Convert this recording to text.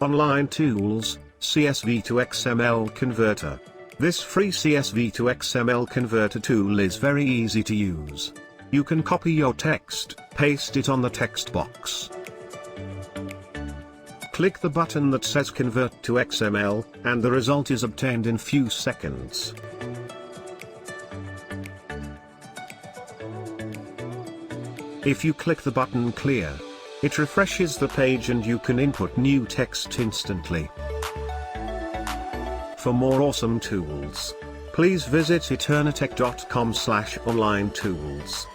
Online Tools, CSV to XML Converter. This free CSV to XML converter tool is very easy to use. You can copy your text, paste it on the text box. Click the button that says Convert to XML, and the result is obtained in few seconds. If you click the button Clear, it refreshes the page and you can input new text instantly. For more awesome tools, please visit eternitech.com/online tools.